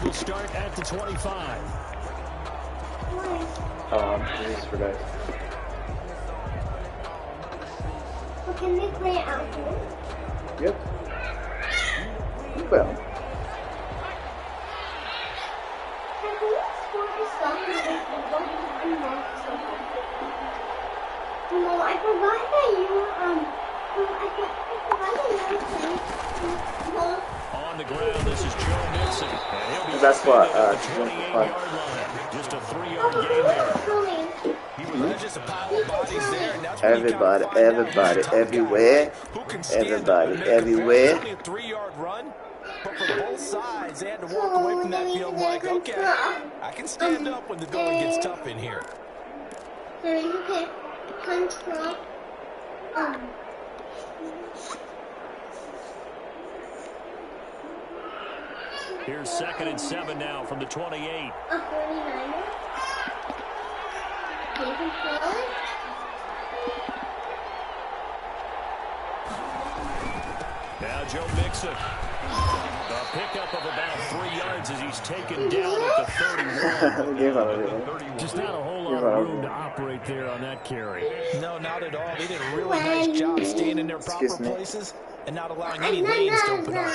will start at the 25. Jesus for that. Well, can they play it out here? Yep. Well. No, I forgot that you On the ground, this is Joe Mixon. And he'll be that's what at the 28-yard line. Just a 3-yard gain there. There's just a pile of bodies there, and that's everybody, everybody, everywhere. Everybody, everywhere. Only a 3-yard run, but for both sides, they had to walk away from that field like, okay, I can stand up when the going gets tough in here. So you can control. Here's 2nd and 7 now from the 28. A 49er. They control it. Now Joe Mixon. A pickup of about 3 yards as he's taken down at the 31. Just not a whole lot of room to operate there on that carry. No, not at all. They did a really nice job staying in their proper places and not allowing any lanes to open up.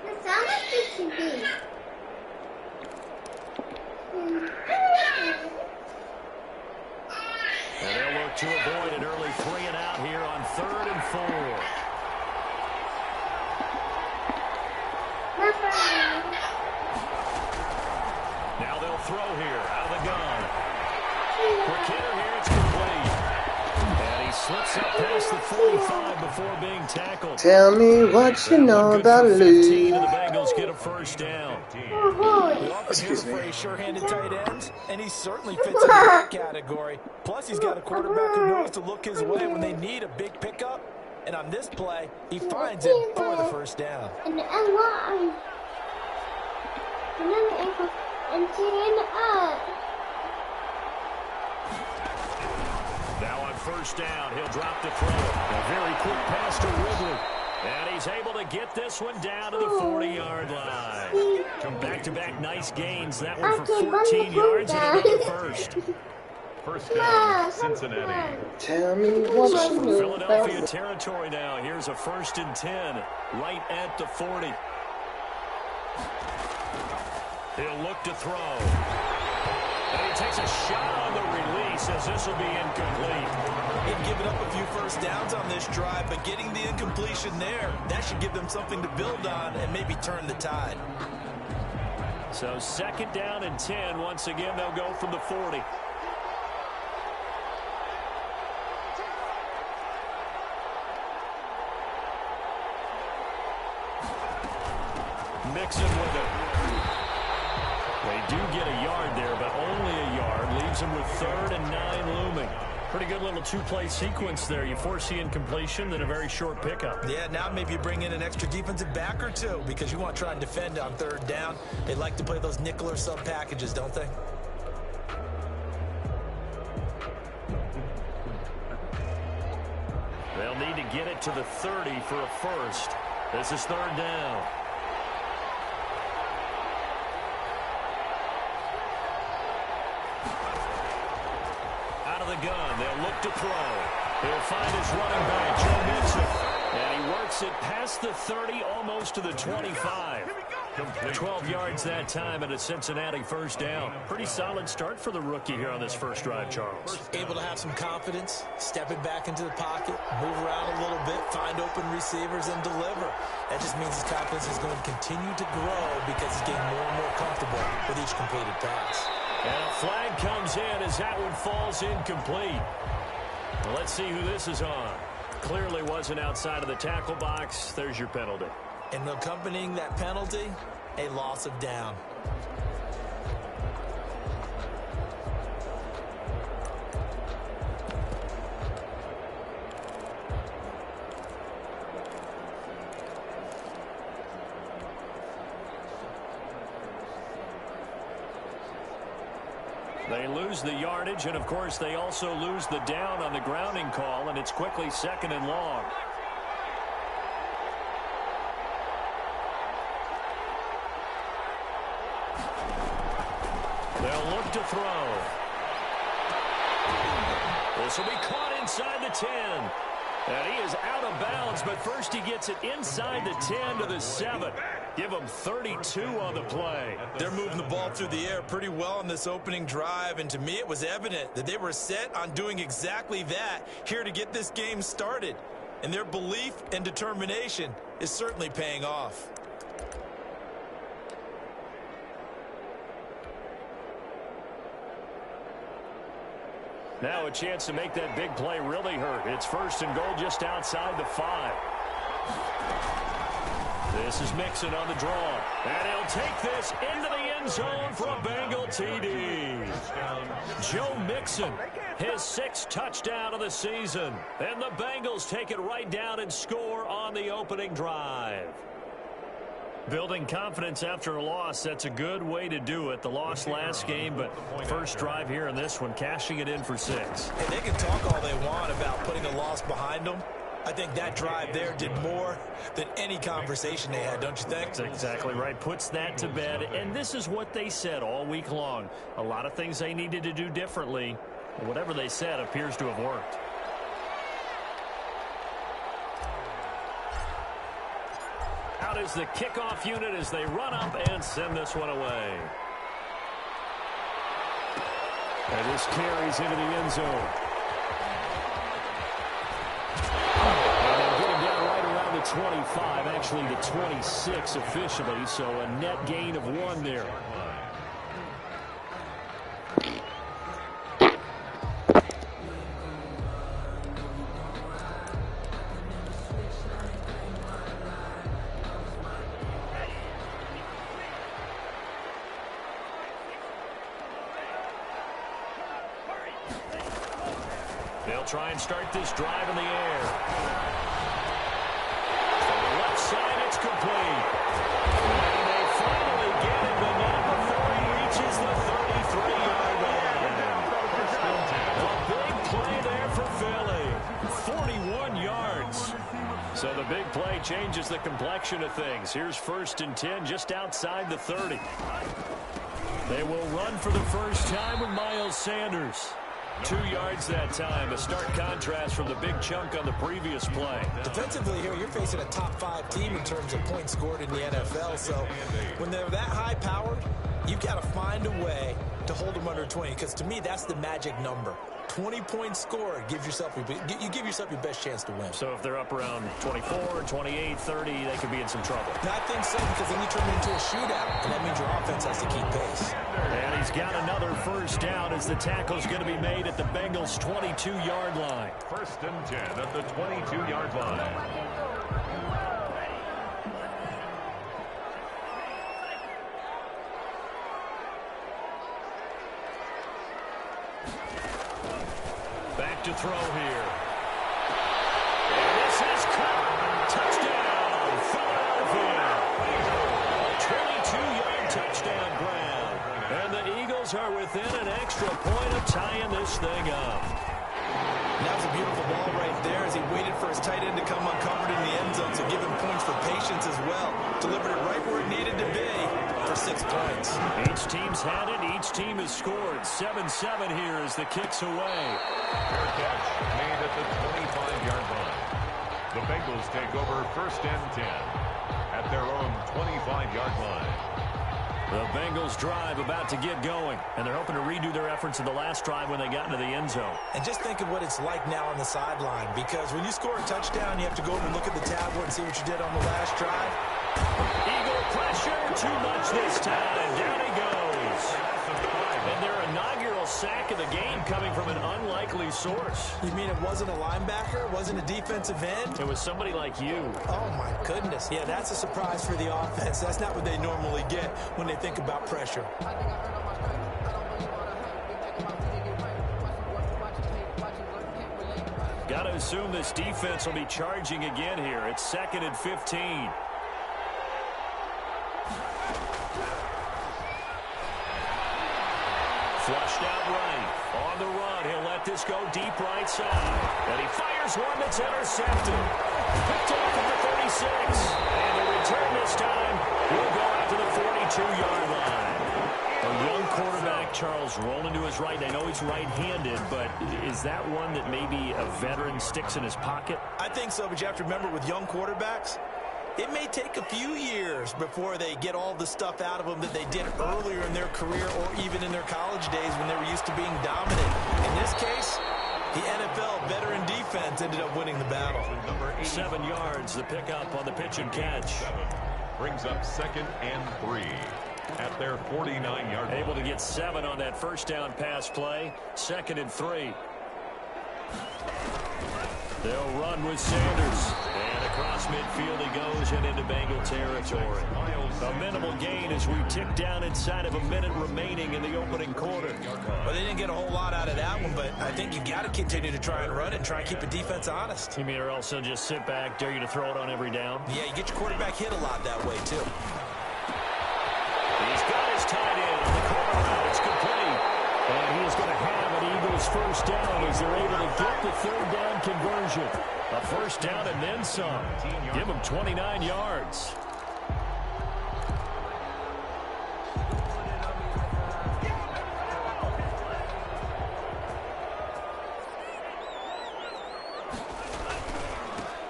That's how much it should be. And they'll look to avoid an early 3 and out here on 3rd and 4. Now they'll throw here out of the gun. Quick hitter here, it's complete. And he slips up past the 45 before being tackled. Tell me what you know about Lou. And the Bengals get a first down. Excuse me. For a sure-handed tight end, and he certainly fits into that category. Plus, he's got a quarterback who knows to look his way when they need a big pickup. And on this play, he finds it for the first down. And another ankle and chin up. Now on first down, he'll drop the throw. A very quick pass to Ridley. And he's able to get this one down to the 40-yard line. From back-to-back nice gains. That one for 14 yards and another first. First down, Cincinnati. Tell me what So you from know Philadelphia about territory now, here's a 1st and 10, right at the 40. He'll look to throw. And he takes a shot on the release as this will be incomplete. They've given up a few first downs on this drive, but getting the incompletion there, that should give them something to build on and maybe turn the tide. So 2nd down and 10. Once again, they'll go from the 40. Mixon with it. They do get a yard there, but only a yard. Leaves them with 3rd and 9 looming. Pretty good little 2-play sequence there. You force the incompletion, then a very short pickup. Yeah, now maybe you bring in an extra defensive back or two because you want to try and defend on 3rd down. They like to play those nickel or sub packages, don't they? They'll need to get it to the 30 for a first. This is 3rd down. The gun. They'll look to throw. He'll find his running back, Joe Mixon. And he works it past the 30, almost to the 25. 12 yards that time and a Cincinnati first down. Pretty solid start for the rookie here on this first drive, Charles. Able to have some confidence, stepping back into the pocket, move around a little bit, find open receivers, and deliver. That just means his confidence is going to continue to grow because he's getting more and more comfortable with each completed pass. And a flag comes in as that one falls incomplete. Well, let's see who this is on. Clearly wasn't outside of the tackle box. There's your penalty. And accompanying that penalty, a loss of down. They lose the yardage, and, of course, they also lose the down on the grounding call, and it's quickly 2nd and long. They'll look to throw. This will be caught inside the 10. And he is out of bounds, but first he gets it inside the 10 to the 7. Give him 32 on the play. They're moving the ball through the air pretty well on this opening drive, and to me it was evident that they were set on doing exactly that here to get this game started. And their belief and determination is certainly paying off. Now a chance to make that big play really hurt. It's first and goal just outside the 5. This is Mixon on the draw. And he'll take this into the end zone for a Bengal TD. Joe Mixon, his 6th touchdown of the season. And the Bengals take it right down and score on the opening drive. Building confidence after a loss, that's a good way to do it. The loss last game, but first drive here in this one, cashing it in for 6. And they can talk all they want about putting a loss behind them. I think that drive there did more than any conversation they had, don't you think? That's exactly right. Puts that to bed. And this is what they said all week long. A lot of things they needed to do differently. Whatever they said appears to have worked. Out is the kickoff unit as they run up and send this one away. And this carries into the end zone. And they'll get him down right around the 25, actually the 26 officially, so a net gain of 1 there. They'll try and start this drive in the air. From the left side, it's complete. And they finally get it, but not before he reaches the 33-yard line. A big play there for Philly. 41 yards. So the big play changes the complexion of things. Here's first and 10 just outside the 30. They will run for the first time with Miles Sanders. 2 yards that time, a stark contrast from the big chunk on the previous play. Defensively here, you're facing a top 5 team in terms of points scored in the NFL, so when they're that high-powered, you've got to find a way to hold them under 20, because to me, that's the magic number. 20 points scored, you give yourself your best chance to win. So if they're up around 24, 28, 30, they could be in some trouble. I think so, because then you turn it into a shootout, and that means your offense has to keep pace. And he's got another first down as the tackle's going to be made at the Bengals' 22-yard line. First and 10 at the 22-yard line. Back to throw here. And this is caught. Touchdown, Philadelphia. A 22-yard touchdown grab. And the Eagles are within an extra point of tying this thing up. Now's a beautiful ball right there as he waited for his tight end to come uncovered in the end zone, so give him points for patience as well. Delivered it right where it needed to be for 6 points. Each team's had it. Each team has scored. 7-7 here as the kick's away. Fair catch made at the 25-yard line. The Bengals take over first and 10 at their own 25-yard line. The Bengals drive about to get going, and they're hoping to redo their efforts in the last drive when they got into the end zone. And just think of what it's like now on the sideline, because when you score a touchdown, you have to go over and look at the tablet and see what you did on the last drive. Eagle pressure, too much this time. Down he goes. And their inaugural sack of the game coming from an unlikely source. You mean it wasn't a linebacker? It wasn't a defensive end? It was somebody like you. Oh, my goodness. Yeah, that's a surprise for the offense. That's not what they normally get when they think about pressure. Got to assume this defense will be charging again here. It's 2nd and 15. Flushed out right. On the run, he'll let this go deep right side. And he fires one that's intercepted. Picked off at the 36. And the return this time will go out to the 42-yard line. A young quarterback Charles, rolling to his right. I know he's right-handed, but is that one that maybe a veteran sticks in his pocket? I think so, but you have to remember with young quarterbacks, it may take a few years before they get all the stuff out of them that they did earlier in their career or even in their college days when they were used to being dominant. In this case, the NFL veteran defense ended up winning the battle. 7 yards, the pickup on the pitch and catch. Brings up 2nd and 3 at their 49-yard line. Able to get 7 on that first down pass play. 2nd and 3. They'll run with Sanders. And across midfield he goes and into Bengal territory. A minimal gain as we tick down inside of a minute remaining in the opening quarter. Well, they didn't get a whole lot out of that one, but I think you got to continue to try and run it and try and keep the defense honest. You mean or else they'll just sit back, dare you to throw it on every down? Yeah, you get your quarterback hit a lot that way, too. He's got his tight end on the corner route. It's complete. And he is going to have an Eagles first down as they're able to get the 3rd down conversion. A first down and then some. Give him 29 yards.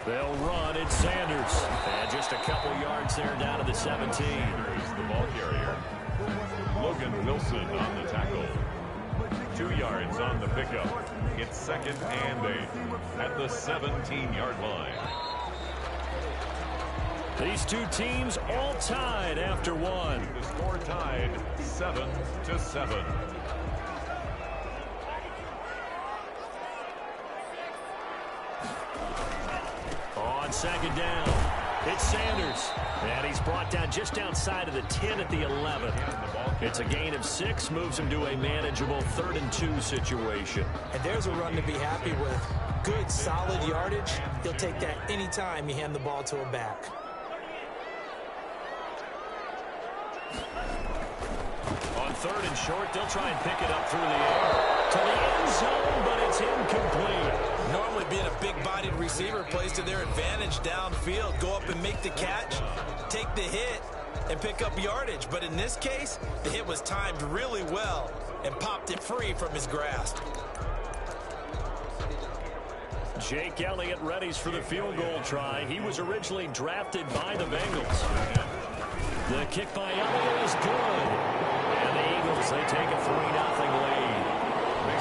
They'll run. It's Sanders. And just a couple yards there down to the 17. Here's the ball carrier. Logan Wilson on the tackle. 2 yards on the pickup. It's 2nd and 8 at the 17-yard line. These two teams all tied after one. The score tied 7-7. On 2nd down, it's Sanders. And he's brought down just outside of the 10 at the 11. It's a gain of 6, moves him to a manageable 3rd and 2 situation. And there's a run to be happy with. Good, solid yardage. He'll take that anytime you hand the ball to a back. On 3rd and short, they'll try and pick it up through the air to the end zone, but it's incomplete. Normally being a big-bodied receiver plays to their advantage downfield. Go up and make the catch, take the hit, and pick up yardage. But in this case, the hit was timed really well and popped it free from his grasp. Jake Elliott readies for the field goal try. He was originally drafted by the Bengals. The kick by Elliott is good. And the Eagles, they take a 3-0 lead.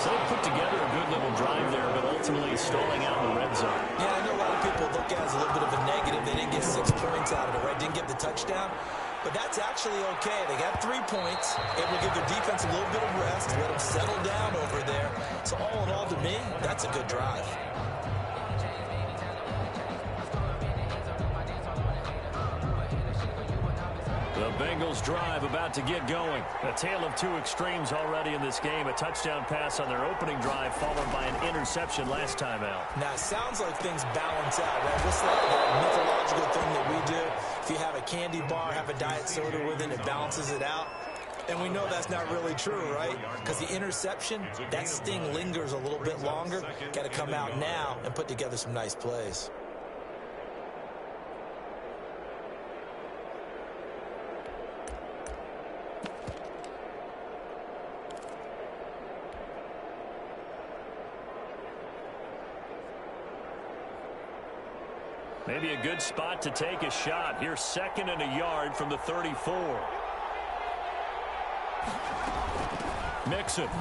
So they put together a good little drive there, but ultimately stalling out in the red zone. Yeah, I know a lot of people look at it as a little bit of a negative. They didn't get 6 points out of it, right? Didn't get the touchdown. But that's actually okay. They got 3 points. Able to give their defense a little bit of rest, let them settle down over there. So all in all, to me, that's a good drive. The Bengals drive about to get going. A tale of 2 extremes already in this game. A touchdown pass on their opening drive followed by an interception last time out. Now, it sounds like things balance out, right? What's that mythological thing that we do? If you have a candy bar, have a diet soda with it balances it out. And we know that's not really true, right? Because the interception, that sting lingers a little bit longer. Got to come out now and put together some nice plays. Maybe a good spot to take a shot. Here's 2nd and a yard from the 34. Mixon. And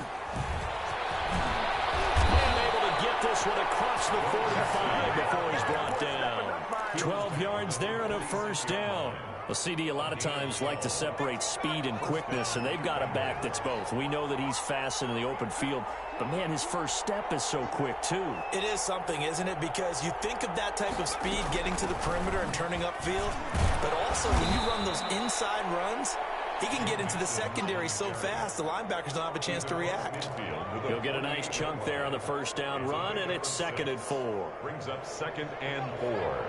able to get this one across the 45 before he's brought down. 12 yards there and a first down. Well, CD a lot of times like to separate speed and quickness, and they've got a back that's both. We know that he's fast in the open field, but, man, his first step is so quick, too. It is something, isn't it? Because you think of that type of speed getting to the perimeter and turning upfield, but also when you run those inside runs, he can get into the secondary so fast the linebackers don't have a chance to react. He'll get a nice chunk there on the first down run, and it's 2nd and 4. Brings up 2nd and 4.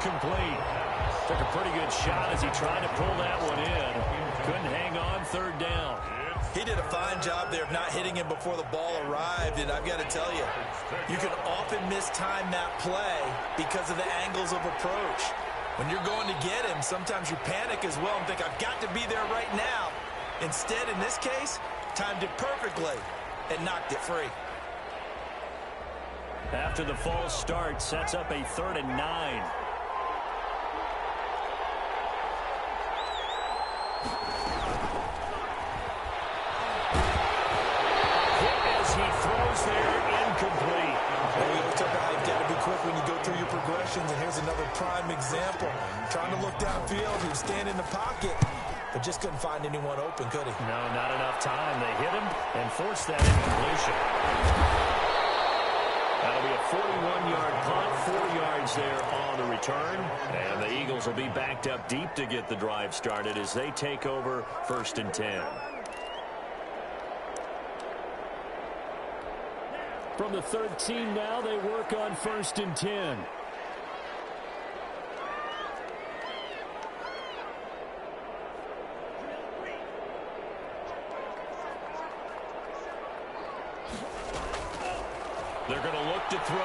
Complete. Took a pretty good shot as he tried to pull that one in. Couldn't hang on 3rd down. He did a fine job there of not hitting him before the ball arrived, and I've got to tell you, you can often mistime that play because of the angles of approach. When you're going to get him, sometimes you panic as well and think, I've got to be there right now. Instead, in this case, timed it perfectly and knocked it free. After the false start, sets up a 3rd and 9. Incomplete. Well, we always talk about how you've got to be quick when you go through your progressions, and here's another prime example. Trying to look downfield, he was standing in the pocket, but just couldn't find anyone open, could he? No, not enough time. They hit him and forced that incompletion. That'll be a 41-yard punt, 4 yards there on the return, and the Eagles will be backed up deep to get the drive started as they take over 1st and 10. From the 13 now, they work on 1st and 10. They're going to look to throw.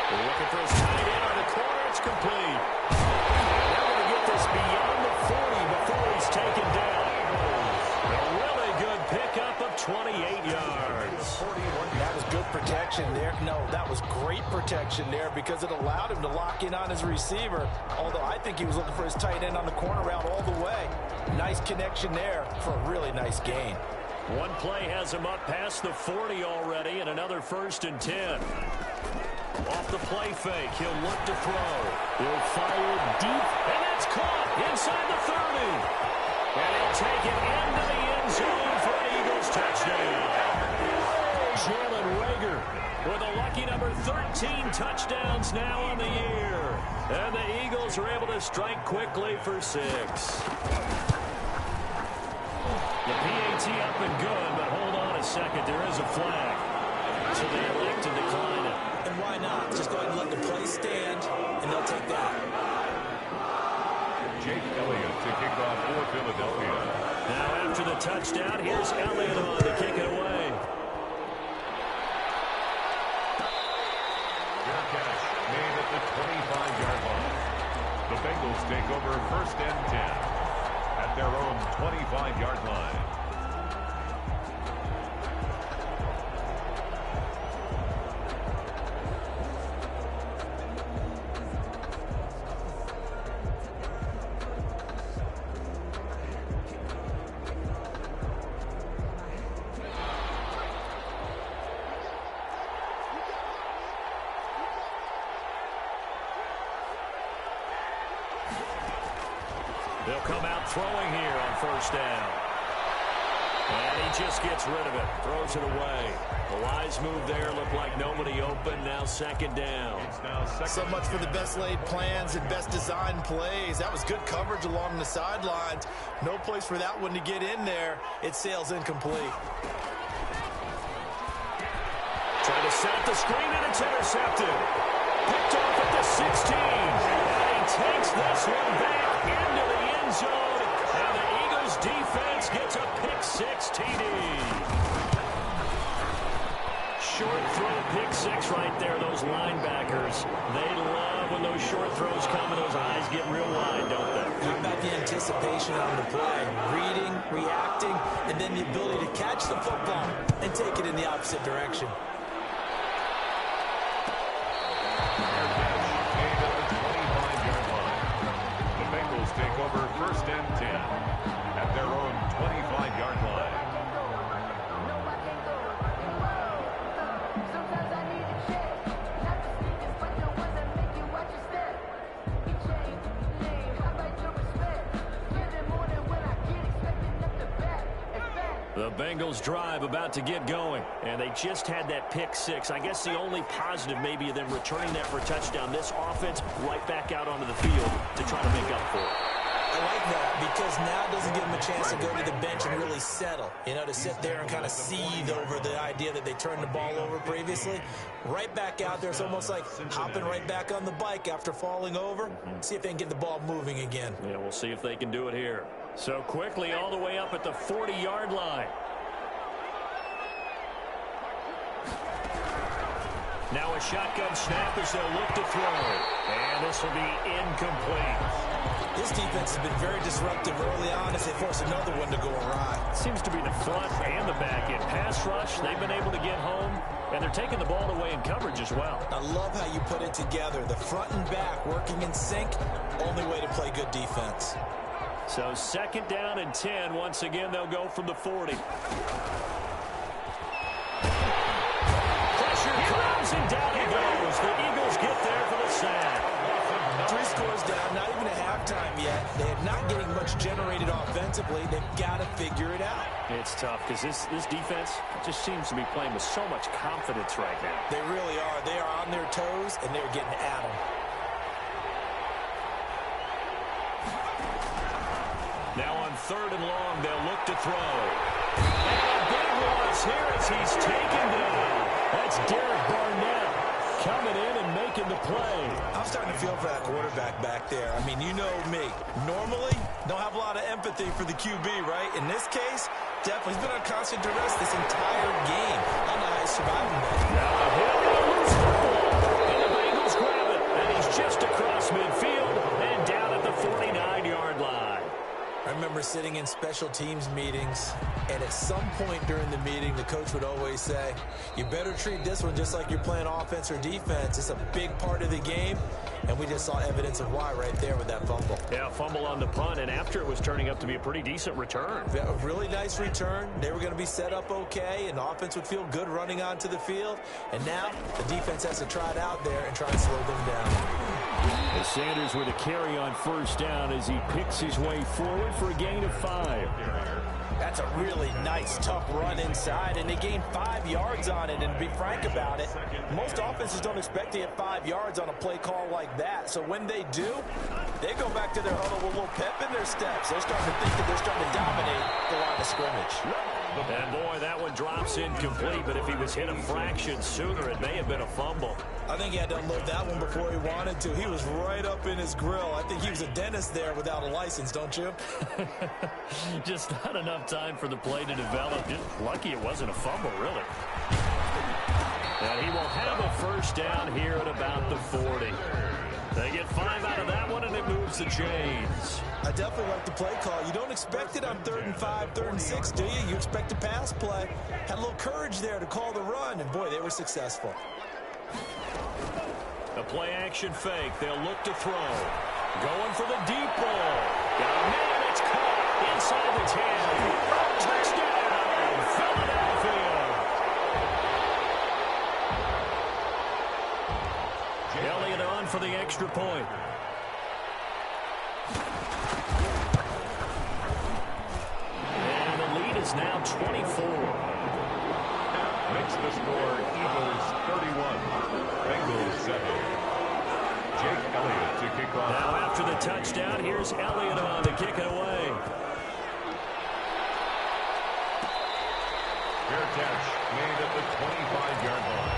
They're looking for his tight end on the corner. It's complete. They're going to get this beyond the 40 before he's taken down. A really good pickup of 28 yards. That was good protection there. No, that was great protection there because it allowed him to lock in on his receiver, although I think he was looking for his tight end on the corner route all the way. Nice connection there for a really nice gain. One play has him up past the 40 already, and another 1st and 10. Off the play fake, he'll look to throw. He'll fire deep, and that's caught inside the 30. And he'll take it into the end zone for an Eagles touchdown. Jalen Reagor with a lucky number 13 touchdowns now on the year. And the Eagles are able to strike quickly for 6. The PAT up and good, but hold on a second. There is a flag. So they elect to decline it. And why not? Just go ahead and let the play stand, and they'll take that. Jake Elliott to kick off for Philadelphia. Now after the touchdown, here's Elliott on to kick it away. Fair catch made at the 25-yard line. The Bengals take over 1st and 10 at their own 25-yard line. They'll come out throwing here on 1st down. And he just gets rid of it. Throws it away. The wise move there. Looked like nobody open. Now 2nd down. So much for the best laid plans and best designed plays. That was good coverage along the sidelines. No place for that one to get in there. It sails incomplete. Trying to set up the screen, and it's intercepted. Picked off at the 16. And he takes this one back into the end zone. And the Eagles defense gets a pick-6 TD. Short throw, pick-6 right there. Those linebackers, they love when those short throws come and those eyes get real wide, don't they? How about the anticipation on the play? Reading, reacting, and then the ability to catch the football and take it in the opposite direction. Take over 1st and 10 at their own 25-yard line. The Bengals drive about to get going, and they just had that pick-6. I guess the only positive maybe of them returning that for a touchdown. This offense right back out onto the field to try to make up for it. I like that because now it doesn't give them a chance to go to the bench and really settle, you know, to sit there and kind of seethe over the idea that they turned the ball over previously. Right back out there, it's almost like hopping right back on the bike after falling over. See if they can get the ball moving again. Yeah, we'll see if they can do it here. So quickly all the way up at the 40-yard line. Now a shotgun snap as they'll look to throw. And this will be incomplete. This defense has been very disruptive early on as they force another one to go awry. Seems to be the front and the back end. Pass rush, they've been able to get home, and they're taking the ball away in coverage as well. I love how you put it together. The front and back working in sync, only way to play good defense. So 2nd down and 10. Once again, they'll go from the 40. Pressure comes, and down he goes. The Eagles get there for the sack. 3 scores down, not even a halftime yet. They're not getting much generated offensively. They've got to figure it out. It's tough because this defense just seems to be playing with so much confidence right now. They really are. They are on their toes, and they're getting at them. Now on 3rd and long, they'll look to throw. And a big loss here as he's taken down. That's Derek Barnett coming in and making the play. I'm starting to feel for that quarterback back there. I mean, you know me. Normally, don't have a lot of empathy for the QB, right? In this case, definitely he's been on constant duress this entire game. I don't know how he's surviving that. Now a hit and a loose football. And the Bengals grab it. And he's just across midfield and down at the 49-yard line. I remember sitting in special teams meetings, and at some point during the meeting, the coach would always say, you better treat this one just like you're playing offense or defense. It's a big part of the game, and we just saw evidence of why right there with that fumble. Yeah, fumble on the punt, and after it was turning up to be a pretty decent return. A really nice return. They were going to be set up okay, and offense would feel good running onto the field. And now the defense has to try it out there and try and slow them down. As Sanders with a carry on 1st down as he picks his way forward for a gain of 5. That's a really nice, tough run inside, and they gained 5 yards on it. And to be frank about it, most offenses don't expect to get 5 yards on a play call like that. So when they do, they go back to their huddle with a little pep in their steps. They're starting to think that they're starting to dominate the line of scrimmage. And boy, that one drops incomplete, but if he was hit a fraction sooner, it may have been a fumble. I think he had to unload that one before he wanted to. He was right up in his grill. I think he was a dentist there without a license, don't you? Just not enough time for the play to develop. Just lucky it wasn't a fumble, really. And he will have a 1st down here at about the 40. They get 5 out of that one, and it moves the chains. I definitely like the play call. You don't expect it on 3rd and 5, 3rd and 6, do you? You expect a pass play. Had a little courage there to call the run, and boy, they were successful. A play-action fake. They'll look to throw. Going for the deep ball. Got a man. It's caught inside the 10. Touchdown, Philadelphia. Elliott on for the extra point. And the lead is now 24. Makes the score Eagles 31, Bengals 7. Jake Elliott to kick off. Now after the touchdown, here's Elliott on to kick it away. Fair catch made at the 25-yard line.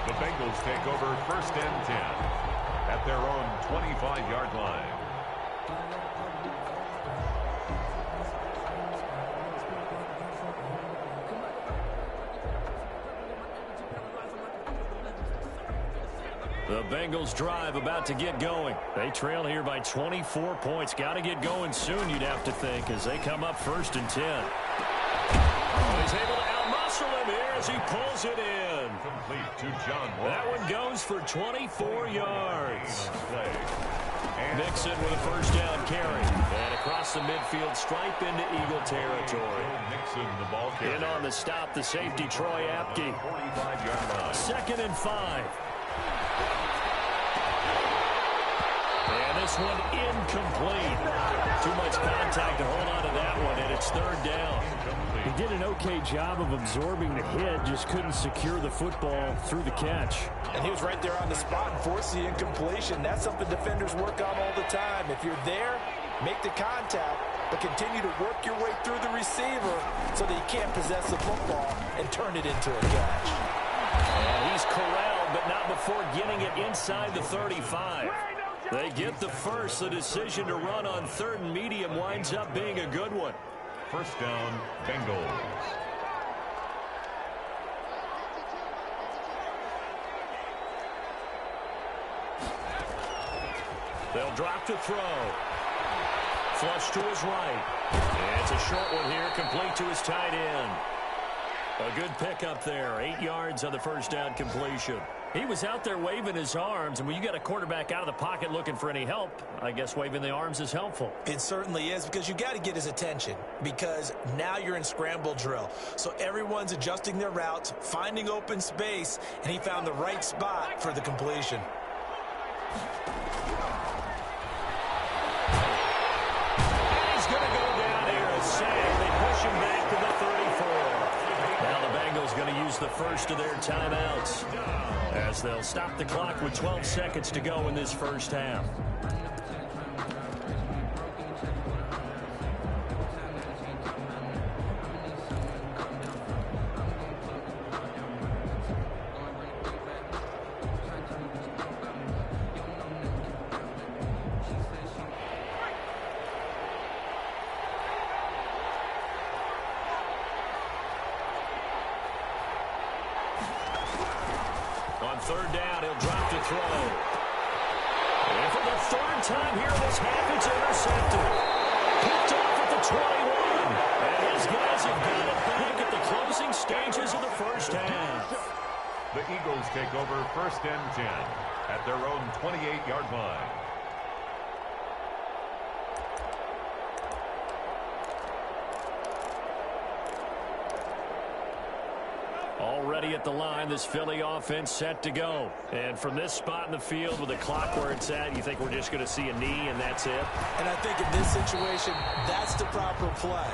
The Bengals take over 1st and 10 at their own 25-yard line. The Bengals drive about to get going. They trail here by 24 points. Got to get going soon, you'd have to think, as they come up 1st and 10. Oh, he's able to outmuscle him here as he pulls it in. Complete to John Wall. That one goes for 24 yards. Mixon with a 1st down carry. And across the midfield stripe into Eagle territory. Mixon, the ball carrier. In on the stop, the safety, Troy Apke. 45-yard line. 2nd and 5. And this one incomplete. Too much contact to hold on to that one, and it's 3rd down. He did an okay job of absorbing the hit, just couldn't secure the football through the catch. And he was right there on the spot and forced the incompletion. That's something defenders work on all the time. If you're there, make the contact, but continue to work your way through the receiver so that you can't possess the football and turn it into a catch. And he's corralled, but not before getting it inside the 35. They get the first. The decision to run on 3rd and medium winds up being a good one. First down, Bengals. They'll drop to throw. Flush to his right. And it's a short one here, complete to his tight end. A good pickup there. 8 yards on the first down completion. He was out there waving his arms, and when you got a quarterback out of the pocket looking for any help, I guess waving the arms is helpful. It certainly is, because you got to get his attention, because now you're in scramble drill. So everyone's adjusting their routes, finding open space, and he found the right spot for the completion. He's going to go down here and save. They push him back to the 34. Now the Bengals going to use the first of their timeouts, as they'll stop the clock with 12 seconds to go in this first half. On 3rd down, he'll drop to throw. And for the 3rd time here this half, it's intercepted. Picked off at the 21. And his guys have got it back at the closing stages of the first half. The Eagles take over 1st and 10 at their own 28-yard line. Already at the line, this Philly offense set to go. And from this spot in the field with the clock where it's at, you think we're just going to see a knee and that's it? And I think in this situation, that's the proper play.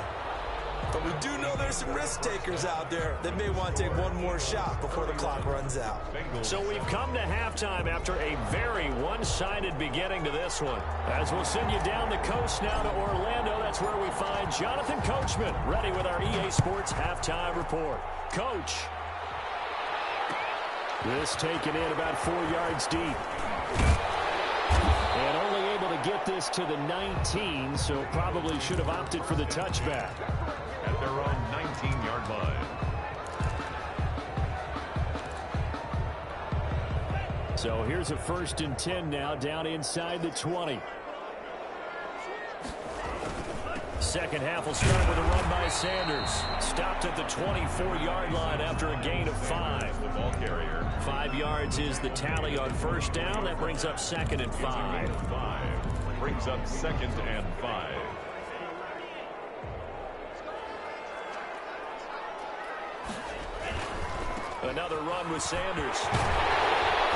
But we do know there's some risk takers out there that may want to take one more shot before the clock runs out. So we've come to halftime after a very one-sided beginning to this one. As we'll send you down the coast now to Orlando, that's where we find Jonathan Coachman ready with our EA Sports halftime report. Coach. This taken in about 4 yards deep. And only able to get this to the 19, so probably should have opted for the touchback. At their own 19-yard line. So here's a 1st and 10 now, down inside the 20. Second half will start with a run by Sanders. Stopped at the 24-yard line after a gain of 5. The ball carrier. 5 yards is the tally on 1st down. That brings up 2nd and 5. Brings up 2nd and 5. Another run with Sanders.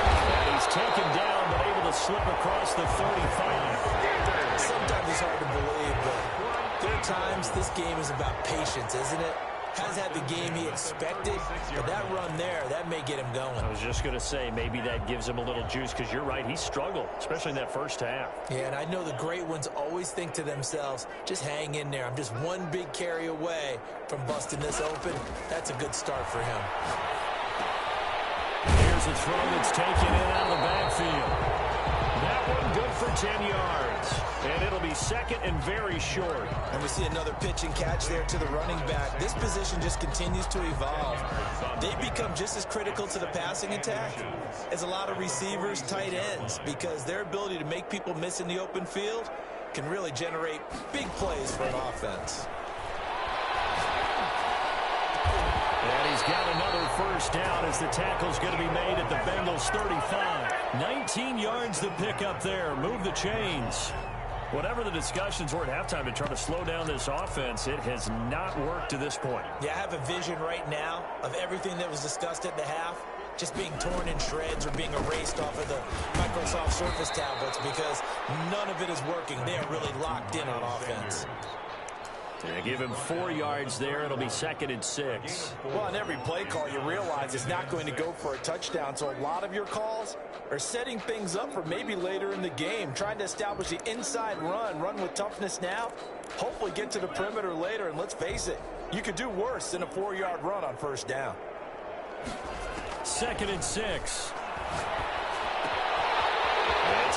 And he's taken down, but able to slip across the 35. Sometimes it's hard to believe, but there are times this game is about patience, isn't it? Has had the game he expected, but that run there, that may get him going. I was just going to say, maybe that gives him a little juice, because you're right, he struggled, especially in that first half. Yeah, and I know the great ones always think to themselves, just hang in there. I'm just one big carry away from busting this open. That's a good start for him. Here's a throw that's taken in out of the backfield. That one good for 10 yards. And it'll be 2nd and very short. And we see another pitch and catch there to the running back. This position just continues to evolve. They become just as critical to the passing attack as a lot of receivers, tight ends, because their ability to make people miss in the open field can really generate big plays for an offense. And he's got another 1st down as the tackle's going to be made at the Bengals 35. 19 yards to pick up there. Move the chains. Whatever the discussions were at halftime to try to slow down this offense, it has not worked to this point. Yeah, I have a vision right now of everything that was discussed at the half just being torn in shreds or being erased off of the Microsoft Surface tablets, because none of it is working. They are really locked in on offense. Yeah, give him 4 yards there. It'll be 2nd and 6. Well, on every play call, you realize it's not going to go for a touchdown. So a lot of your calls are setting things up for maybe later in the game, trying to establish the inside run with toughness now, hopefully get to the perimeter later. And let's face it, you could do worse than a 4-yard run on 1st down. 2nd and 6.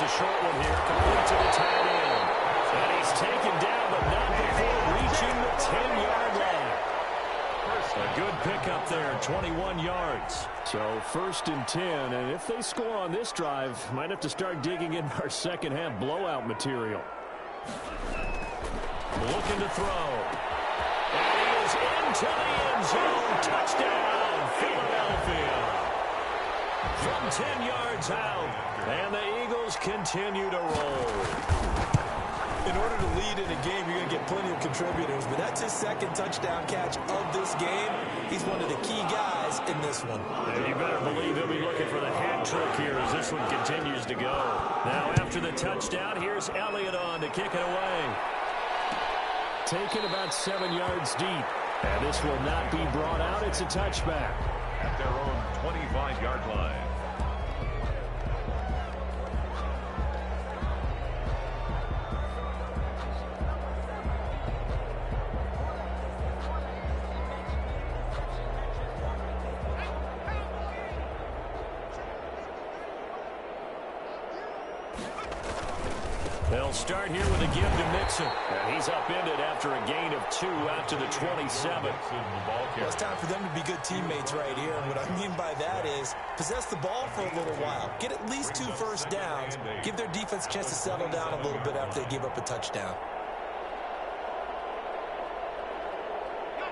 It's a short one here, complete to the tight end. And he's taken down, but not before reaching the 10-yard line. A good pickup there, 21 yards. So 1st and 10, and if they score on this drive, might have to start digging in our second half blowout material. Looking to throw. And he is into the end zone. Touchdown, Philadelphia. From 10 yards out, and the Eagles continue to roll. In order to lead in a game, you're going to get plenty of contributors, but that's his 2nd touchdown catch of this game. He's one of the key guys in this one. And you better believe he'll be looking for the hat trick here as this one continues to go. Now after the touchdown, here's Elliott on to kick it away. Taken about 7 yards deep. And this will not be brought out. It's a touchback. At their own 25-yard line. They'll start here with a give to Mixon. And he's upended after a gain of 2 out to the 27. Well, it's time for them to be good teammates right here. And what I mean by that is possess the ball for a little while. Get at least 2 first downs. Give their defense a chance to settle down a little bit after they give up a touchdown.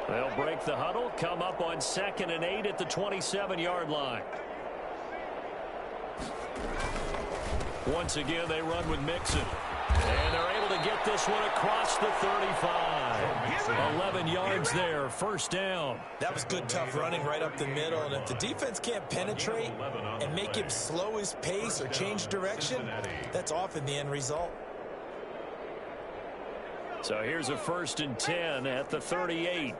They'll break the huddle, come up on 2nd and 8 at the 27-yard line. Once again, they run with Mixon. And they're able to get this one across the 35. 11 yards there, 1st down. That was good, tough running right up the middle. And if the defense can't penetrate and make him slow his pace or change direction, that's often the end result. So here's a 1st and 10 at the 38.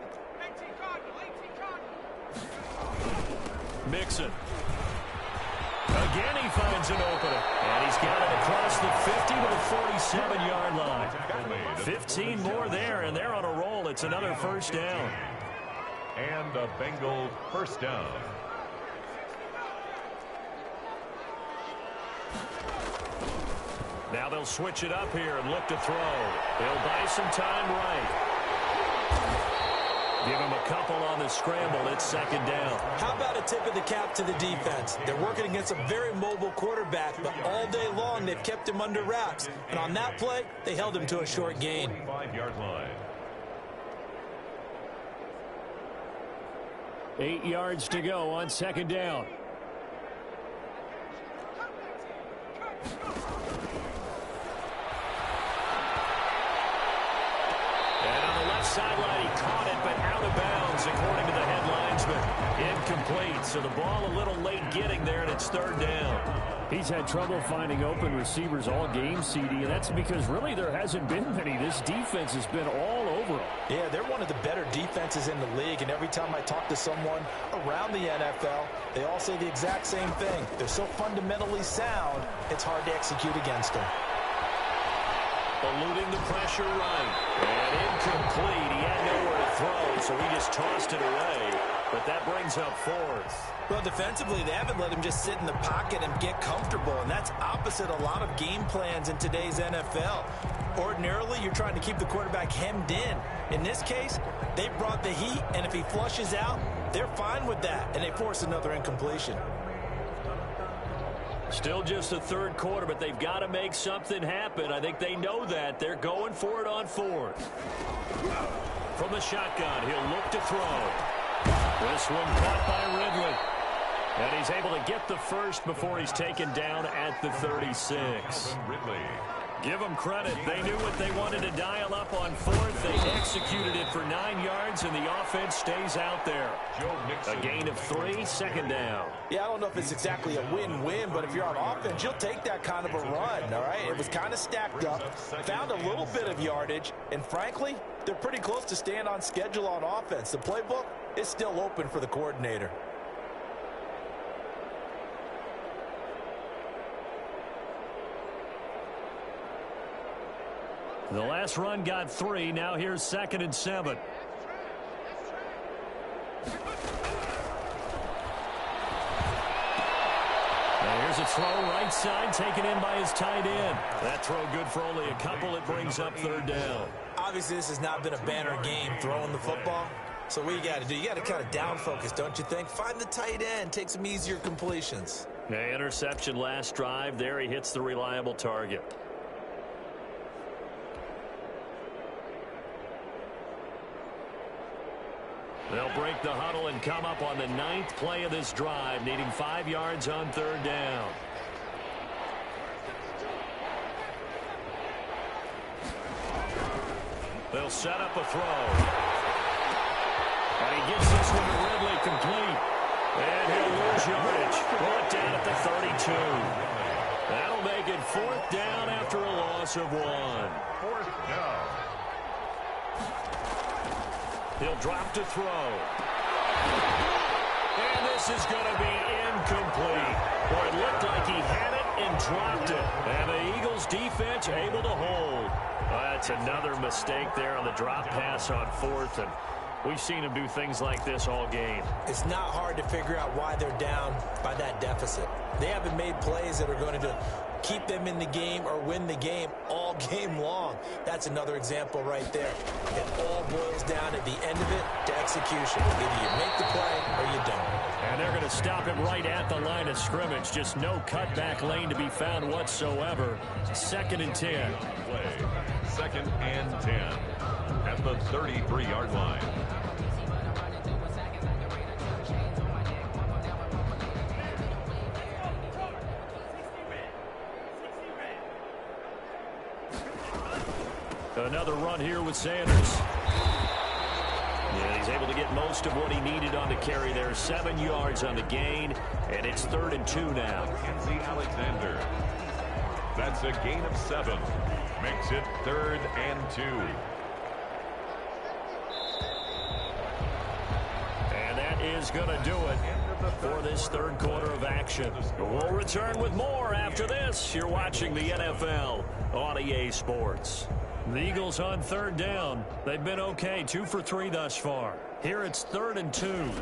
Mixon. Again, he finds an opening. And he's got it across the 50 to the 47-yard line. 15 more there, and they're on a roll. It's another 1st down. And a Bengal 1st down. Now they'll switch it up here and look to throw. They'll buy some time right. Give him a couple on the scramble. It's 2nd down. How about a tip of the cap to the defense? They're working against a very mobile quarterback, but all day long they've kept him under wraps. And on that play, they held him to a short gain. 5-yard line. 8 yards to go on 2nd down. Sideline, he caught it, but out of bounds, according to the head linesman. Incomplete, so the ball a little late getting there, and it's 3rd down. He's had trouble finding open receivers all game, CD, and that's because really there hasn't been many. This defense has been all over them. Yeah, they're one of the better defenses in the league, and every time I talk to someone around the NFL, they all say the exact same thing. They're so fundamentally sound, it's hard to execute against them. Eluding the pressure right. And incomplete. He had nowhere to throw, so he just tossed it away. But that brings up 4th. Well, defensively, they haven't let him just sit in the pocket and get comfortable, and that's opposite a lot of game plans in today's NFL. Ordinarily, you're trying to keep the quarterback hemmed in. In this case, they brought the heat, and if he flushes out, they're fine with that, and they force another incompletion. Still just the 3rd quarter, but they've got to make something happen. I think they know that. They're going for it on 4th. From the shotgun, he'll look to throw. This one caught by Ridley. And he's able to get the first before he's taken down at the 36. Ridley. Give them credit. They knew what they wanted to dial up on 4th. They executed it for 9 yards, and the offense stays out there. A gain of 3, 2nd down. Yeah, I don't know if it's exactly a win-win, but if you're on offense, you'll take that kind of a run, all right? It was kind of stacked up, found a little bit of yardage, and frankly, they're pretty close to staying on schedule on offense. The playbook is still open for the coordinator. The last run got 3. Now here's 2nd and 7. Now here's Here's a throw right side taken in by his tight end. That throw good for only a couple. It brings up third down. Obviously, this has not been a banner game throwing the football. So what you got to do, you got to kind of down focus, don't you think? Find the tight end, take some easier completions. Yeah, interception last drive. There he hits the reliable target. They'll break the huddle and come up on the 9th play of this drive, needing 5 yards on third down. They'll set up a throw. And he gets this one to Ridley complete. And he'll lose yardage. Brought down at the 32. That'll make it 4th down after a loss of 1. 4th down. He'll drop to throw. And this is going to be incomplete. Boy, it looked like he had it and dropped it. And the Eagles defense able to hold. That's another mistake there on the drop pass on 4th. And we've seen him do things like this all game. It's not hard to figure out why they're down by that deficit. They haven't made plays that are going to keep them in the game or win the game all game long. That's another example right there. It all boils down at the end of it to execution. Either you make the play or you don't. And they're going to stop him right at the line of scrimmage. Just no cutback lane to be found whatsoever. 2nd and 10. Play. 2nd and 10 at the 33-yard line. Another run here with Sanders. Yeah, he's able to get most of what he needed on the carry there. 7 yards on the gain, and it's 3rd and 2 now. Mackenzie Alexander. That's a gain of 7. Makes it 3rd and 2. And that is going to do it for this 3rd quarter of action. We'll return with more after this. You're watching the NFL on EA Sports. The Eagles on 3rd down. They've been okay, 2 for 3 thus far. Here it's 3rd and 2. And the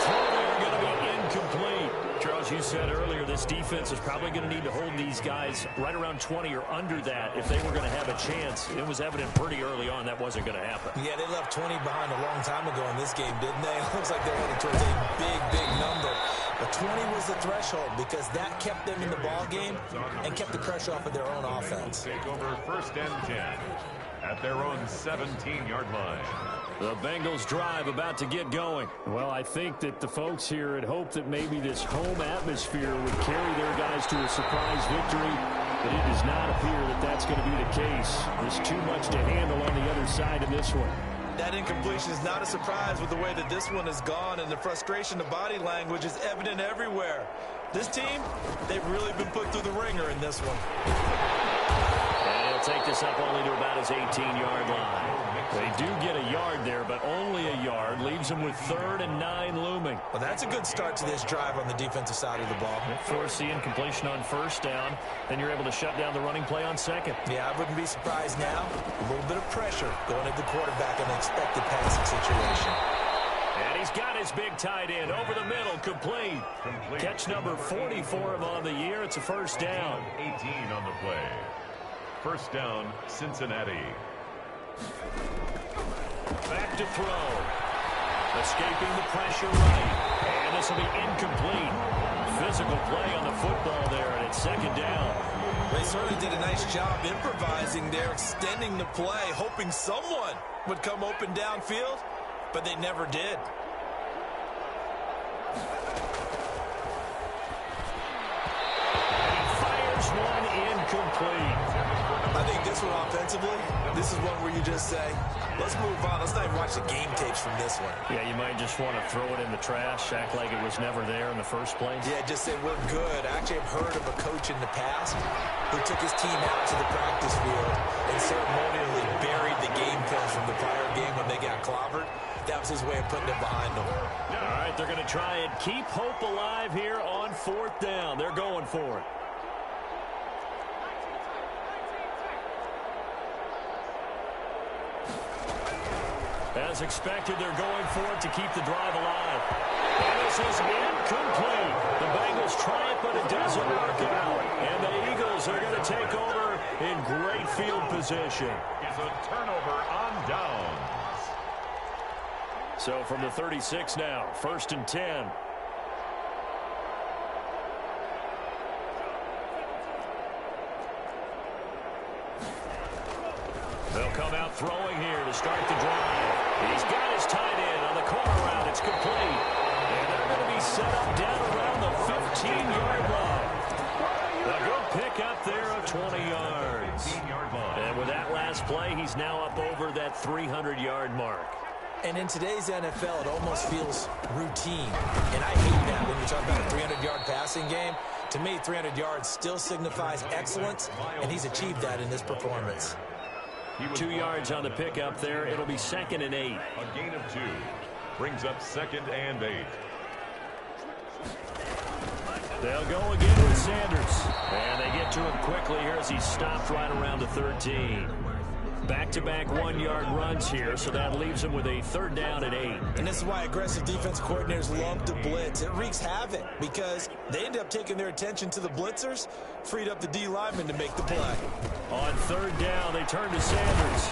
throw there going to be incomplete. Charles, you said earlier this defense is probably going to need to hold these guys right around 20 or under that if they were going to have a chance. It was evident pretty early on that wasn't going to happen. Yeah, they left 20 behind a long time ago in this game, didn't they? It looks like they're headed towards a big number. But 20 was the threshold because that kept them in the ball game and kept the pressure off of their own offense. Take over 1st and 10 at their own 17-yard line. The Bengals drive about to get going. Well, I think that the folks here had hoped that maybe this home atmosphere would carry their guys to a surprise victory, but it does not appear that that's going to be the case. There's too much to handle on the other side of this one. That incompletion is not a surprise with the way that this one has gone, and the frustration of body language is evident everywhere. This team, they've really been put through the ringer in this one. And he'll take this up only to about his 18-yard line. They do get a yard there, but only a yard. Leaves them with 3rd and 9 looming. Well, that's a good start to this drive on the defensive side of the ball. Force the incompletion on 1st down. Then you're able to shut down the running play on 2nd. Yeah, I wouldn't be surprised now. A little bit of pressure going at the quarterback in an expected passing situation. And he's got his big tight end over the middle, complete. Catch number 40 for him on the year. It's a 1st down. 18 on the play. 1st down, Cincinnati. Back to throw. Escaping the pressure right. And this will be incomplete. Physical play on the football there, and it's 2nd down. They certainly did a nice job improvising there, extending the play, hoping someone would come open downfield, but they never did. And he fires one incomplete. I think this one offensively, this is one where you just say, let's move on. Let's not even watch the game tapes from this one. Yeah, you might just want to throw it in the trash, act like it was never there in the first place. Yeah, just say we're good. I actually have heard of a coach in the past who took his team out to the practice field and ceremonially buried the game film from the prior game when they got clobbered. That was his way of putting it behind them. All right, they're going to try and keep hope alive here on 4th down. They're going for it. As expected, they're going for it to keep the drive alive. And this is incomplete. The Bengals try it, but it doesn't work out. And the Eagles are going to take over in great field position. It's a turnover on downs. So from the 36 now, 1st and 10. They'll come out throwing here to start the drive. He's got his tight end on the corner route. It's complete. And they're going to be set up down around the 15-yard line. A good pick up there of 20 yards. And with that last play, he's now up over that 300-yard mark. And in today's NFL, it almost feels routine. And I hate that when you talk about a 300-yard passing game. To me, 300 yards still signifies excellence, and he's achieved that in this performance. 2 yards on the pickup there. It'll be 2nd and 8. A gain of 2 brings up 2nd and 8. They'll go again with Sanders. And they get to him quickly here as he's stopped right around the 13. Back-to-back 1-yard runs here, so that leaves him with a 3rd down and 8. And this is why aggressive defense coordinators love to blitz. It wreaks havoc because they end up taking their attention to the blitzers, freed up the D lineman to make the play. On 3rd down, they turn to Sanders.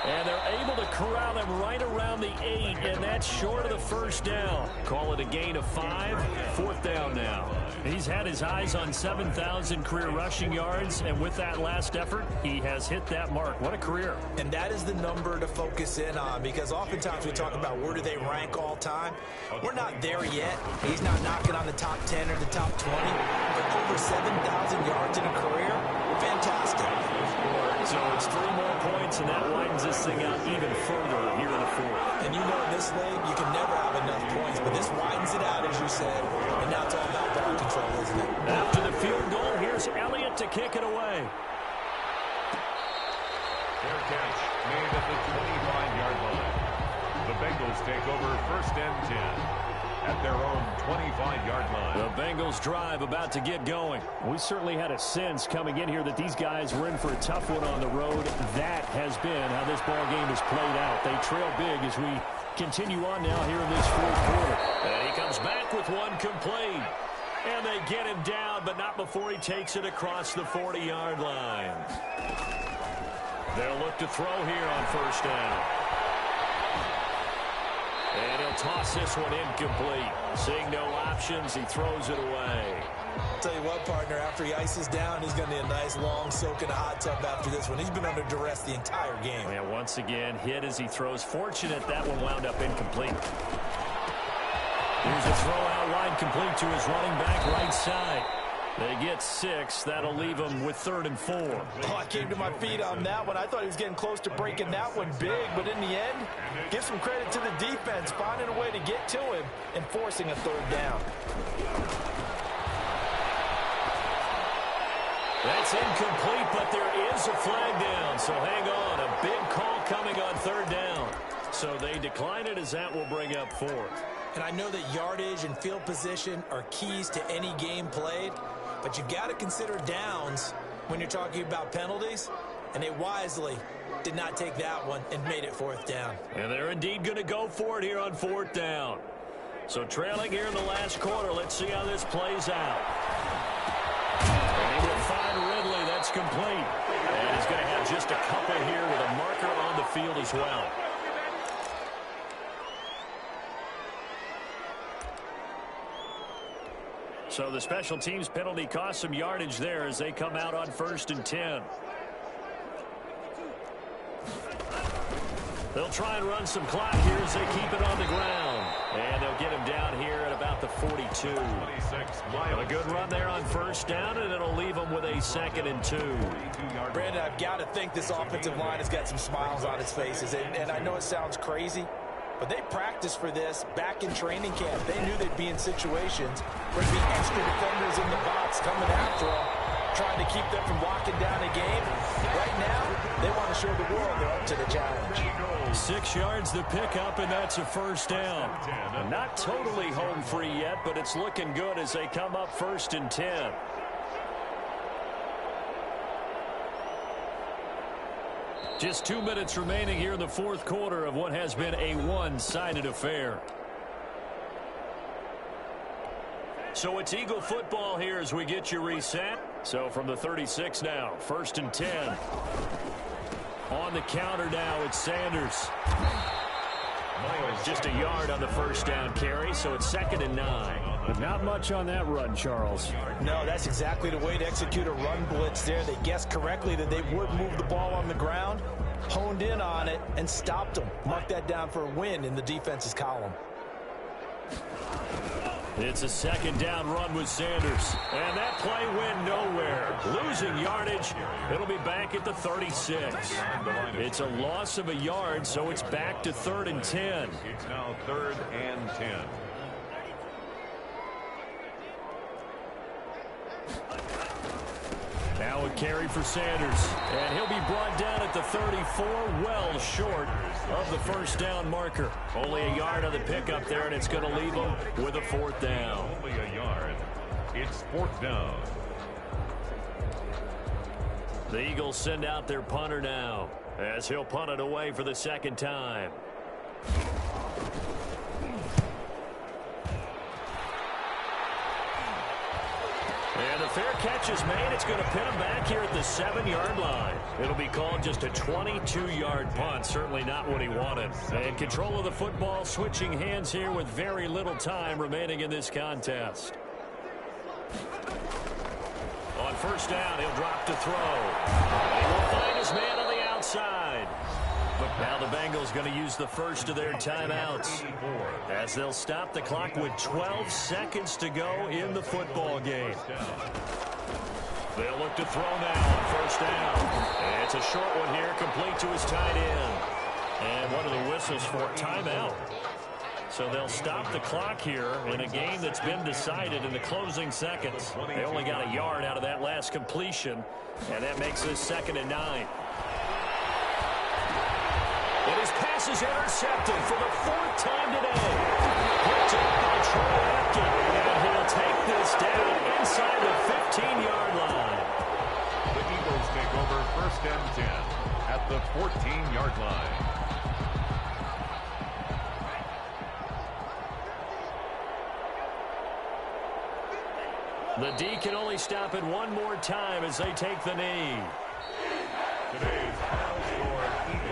And they're able to corral him right around the 8, and that's short of the 1st down. Call it a gain of 5, 4th down now. He's had his eyes on 7,000 career rushing yards, and with that last effort, he has hit that mark. What a career. And that is the number to focus in on, because oftentimes we talk about where do they rank all time. We're not there yet. He's not knocking on the top 10 or the top 20, but over 7,000 yards in a career, fantastic. So it's 3 more points, and that widens this thing out even further here in the 4th. And you know in this league, you can never have enough points, but this widens it out, as you said, and now it's all about ball control, isn't it? After the field goal, here's Elliott to kick it away. Fair catch made at the 25-yard line. The Bengals take over 1st and 10 at their own 25-yard line. The Bengals drive about to get going. We certainly had a sense coming in here that these guys were in for a tough one on the road. That has been how this ball game has played out. They trail big as we continue on now here in this 4th quarter. And he comes back with one complete. And they get him down, but not before he takes it across the 40-yard line. They'll look to throw here on 1st down. And he'll toss this one incomplete. Seeing no options, he throws it away. Tell you what, partner, after he ices down, he's going to need a nice long soak in a hot tub after this one. He's been under duress the entire game. And once again, hit as he throws. Fortunate that one wound up incomplete. Here's a throw out wide, complete to his running back right side. They get 6. That'll leave him with 3rd and 4. Oh, I came to my feet on that one. I thought he was getting close to breaking that one big, but in the end, give some credit to the defense, finding a way to get to him and forcing a 3rd down. That's incomplete, but there is a flag down, so hang on. A big call coming on 3rd down. So they decline it as that will bring up 4th. And I know that yardage and field position are keys to any game played, but you've got to consider downs when you're talking about penalties, and they wisely did not take that one and made it 4th down. And they're indeed going to go for it here on 4th down. So trailing here in the last quarter, let's see how this plays out. And he will find Ridley. That's complete. And he's going to have just a couple here with a marker on the field as well. So the special teams penalty cost some yardage there as they come out on 1st and 10. They'll try and run some clock here as they keep it on the ground. And they'll get him down here at about the 42. A good run there on 1st down, and it'll leave them with a 2nd and 2. Brandon, I've got to think this offensive line has got some smiles on its faces. And I know it sounds crazy, but they practiced for this back in training camp. They knew they'd be in situations where there'd be extra defenders in the box coming after them, trying to keep them from locking down a game. Right now, they want to show the world they're up to the challenge. 6 yards to pick up, and that's a 1st down. Not totally home free yet, but it's looking good as they come up 1st and 10. Just 2 minutes remaining here in the fourth quarter of what has been a one-sided affair. So it's Eagle football here as we get you reset. So from the 36 now, 1st and 10. On the counter now, it's Sanders. Just a yard on the first down carry, so it's 2nd and 9. But not much on that run, Charles. No, that's exactly the way to execute a run blitz there. They guessed correctly that they would move the ball on the ground, honed in on it, and stopped them. Mark that down for a win in the defense's column. It's a 2nd down run with Sanders. And that play went nowhere. Losing yardage. It'll be back at the 36. It's a loss of a yard, so it's back to 3rd and 10. It's now 3rd and 10. Now a carry for Sanders. And he'll be brought down at the 34, well short of the first down marker. Only a yard on the pickup there, and it's going to leave him with a 4th down. Only a yard. It's 4th down. The Eagles send out their punter now as he'll punt it away for the 2nd time. And the fair catch is made. It's going to pin him back here at the 7-yard line. It'll be called just a 22-yard punt. Certainly not what he wanted. And control of the football switching hands here with very little time remaining in this contest. On first down, he'll drop to throw. And he will find his man on the outside. Now the Bengals going to use the first of their timeouts as they'll stop the clock with 12 seconds to go in the football game. They'll look to throw now on first down. And it's a short one here, complete to his tight end. And one of the whistles for timeout. So they'll stop the clock here in a game that's been decided in the closing seconds. They only got a yard out of that last completion, and that makes this 2nd and 9. And his pass is intercepted for the 4th time today. Picked up by Troy Apke, and he'll take this down inside the 15-yard line. The Eagles take over 1st and 10 at the 14-yard line. The D can only stop it one more time as they take the knee. Today's final score,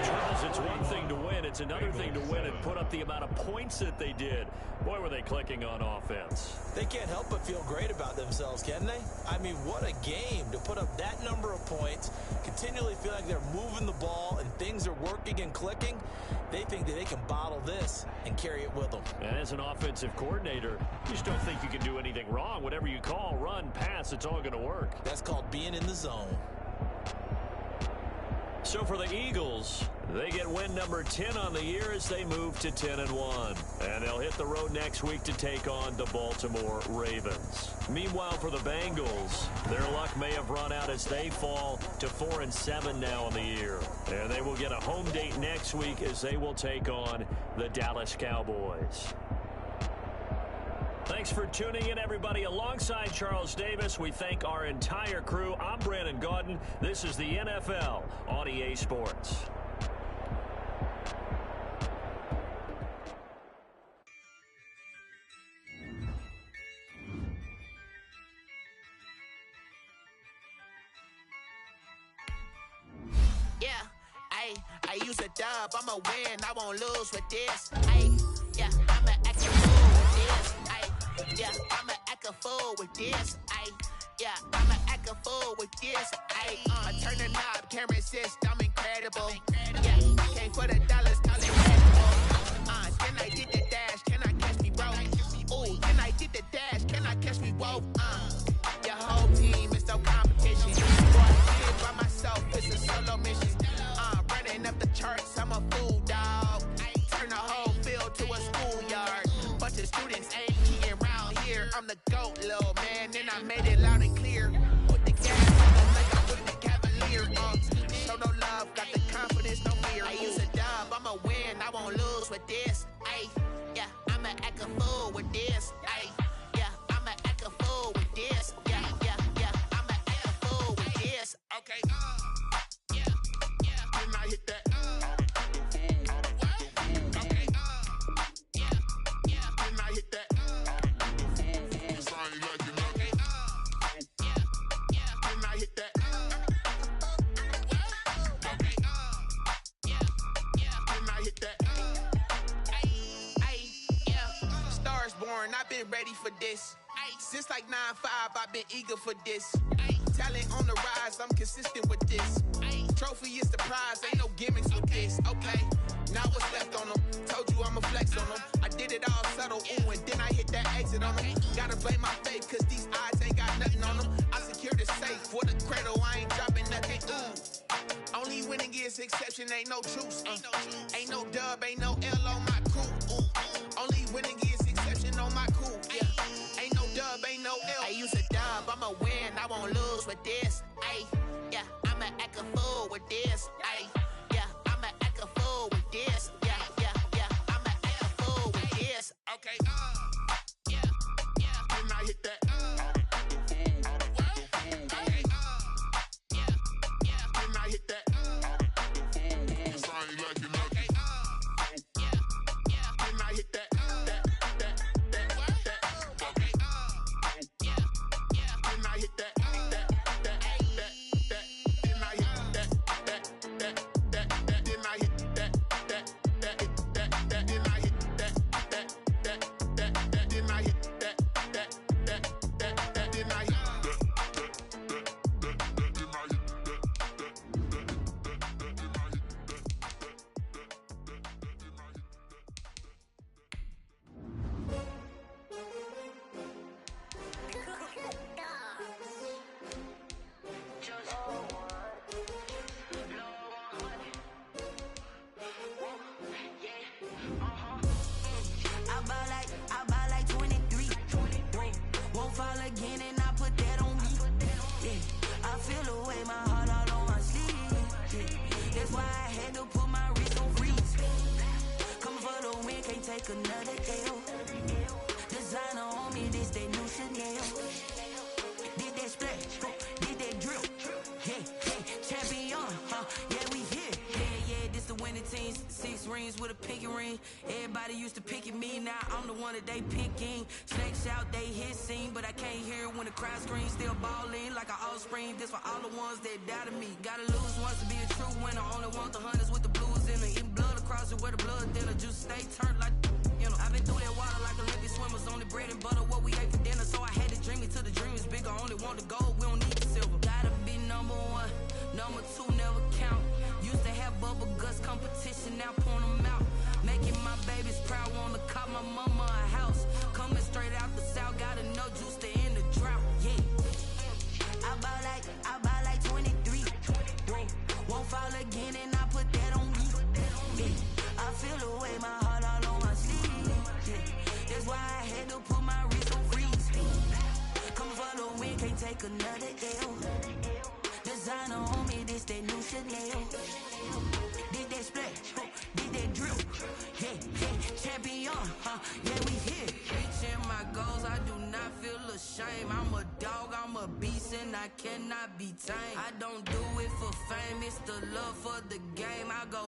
Charles, it's one thing to win. It's another thing to win and put up the amount of points that they did. Boy, were they clicking on offense. They can't help but feel great about themselves, can they? I mean, what a game to put up that number of points, continually feel like they're moving the ball and things are working and clicking. They think that they can bottle this and carry it with them. And as an offensive coordinator, you just don't think you can do anything wrong. Whatever you call, run, pass, it's all going to work. That's called being in the zone. So for the Eagles, they get win number 10 on the year as they move to 10-1. And they'll hit the road next week to take on the Baltimore Ravens. Meanwhile, for the Bengals, their luck may have run out as they fall to 4-7 now on the year. And they will get a home date next week as they will take on the Dallas Cowboys. Thanks for tuning in, everybody. Alongside Charles Davis, we thank our entire crew. I'm Brandon Gaudin. This is the NFL on EA Sports. Yeah, I use a dub. I'ma win. I won't lose with this. Yeah, I'ma act a fool with this. Yeah, I'ma act a fool with this. Yeah, I'ma act a fool with this. Turn the knob, camera assist, I'm incredible. Yeah, came for the dollars, all incredible. Then I did the dash, can I catch me, bro? Ooh, then I did the dash, can I catch me, whoa? Your whole team is no competition. Boy, I did it by myself, it's a solo mission. Running up the charts, I'm a fool, dog. Turn the whole field to a schoolyard. Bunch of students ain't eating around here. I'm the GOAT, little man, and I made it loud and clear. Put the gas on them like I put the Cavalier. Show no love, got the confidence, no fear. I use a dub, I'ma win, I won't lose with this. Yeah, I'ma act a fool with this. Yeah, I'ma act a fool with this. Yeah, I'ma act a fool with this. Okay, yeah. Then I hit learn, I've been ready for this. Since like 9-5, I've been eager for this. Talent on the rise, I'm consistent with this. Trophy is the prize, ain't no gimmicks with this. Okay, now what's left on them? Told you I'ma flex on them. I did it all subtle, ooh, and then I hit that exit on them. Gotta blame my faith, cause these odds ain't got nothing on them. I secure the safe for the cradle, I ain't dropping nothing, ooh. Only winning is exception, ain't no truce. Ain't no dub, ain't no L on my crew. Ooh. Only winning is exception on my crew. Yeah. Ain't no dub, ain't no L. I use a dub, I'ma win, I won't lose with this. Ay, yeah, I'ma act a fool with this. Ay, yeah, I'ma act a fool with this. Yeah, yeah, yeah, I'ma act a fool with this. Okay, yeah, yeah. Then I hit that. This for all the ones that doubted me. Gotta lose once to be a true winner. Only want the hunters with the blues in it. Eating blood across it where the blood thinner. Juice stay turned like, you know. I've been through that water like Olympic swimmers. Only bread and butter what we ate for dinner. So I had to dream it till the dream is bigger. Only want the gold, we don't need the silver. Gotta be number one. Number two never count. Used to have bubble guts competition, now point them out. Making my babies proud, wanna cop my mama a house. Coming straight out the south, gotta know juice to end the drought. Yeah. I buy like 23. Won't fall again and I put that on me. Yeah. I feel the way, my heart all on my sleeve. Yeah. That's why I had to put my wrist on freeze. Come for the win, can't take another L. Designer on me, this that new Chanel. Did that splash, did that drill. Yeah, champion, yeah, we here. Reaching my goals, I do not feel ashamed. I'm a dog, I'm a beast, and I cannot be tamed. I don't do it for fame, it's the love for the game. I go